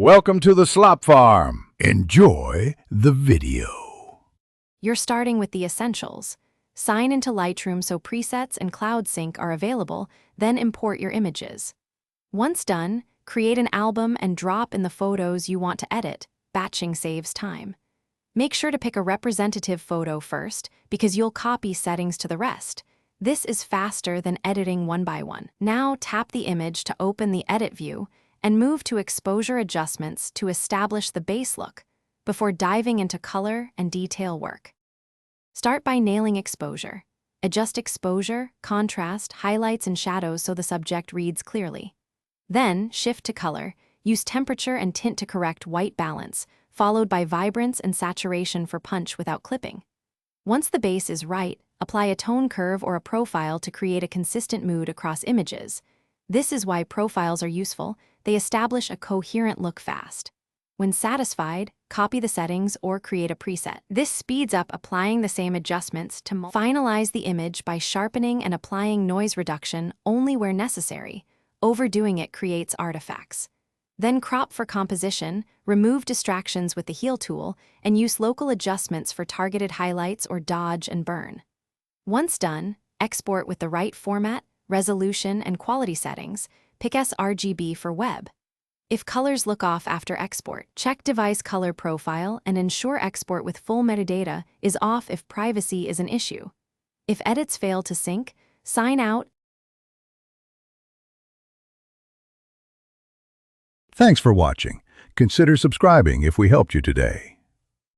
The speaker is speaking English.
Welcome to the Slop Farm. Enjoy the video. You're starting with the essentials. Sign into Lightroom so presets and Cloud Sync are available, then import your images. Once done, create an album and drop in the photos you want to edit. Batching saves time. Make sure to pick a representative photo first because you'll copy settings to the rest. This is faster than editing one by one. Now tap the image to open the edit view and move to exposure adjustments to establish the base look before diving into color and detail work. Start by nailing exposure. Adjust exposure, contrast, highlights, and shadows so the subject reads clearly. Then, shift to color. Use temperature and tint to correct white balance, followed by vibrance and saturation for punch without clipping. Once the base is right, apply a tone curve or a profile to create a consistent mood across images. This is why profiles are useful. They establish a coherent look fast. When satisfied, copy the settings or create a preset. This speeds up applying the same adjustments to finalize the image by sharpening and applying noise reduction only where necessary. Overdoing it creates artifacts. Then crop for composition, remove distractions with the heal tool, and use local adjustments for targeted highlights or dodge and burn. Once done, export with the right format, resolution, and quality settings. Pick sRGB for web. If colors look off after export, check device color profile and ensure export with full metadata is off if privacy is an issue. If edits fail to sync, sign out. Thanks for watching. Consider subscribing if we helped you today.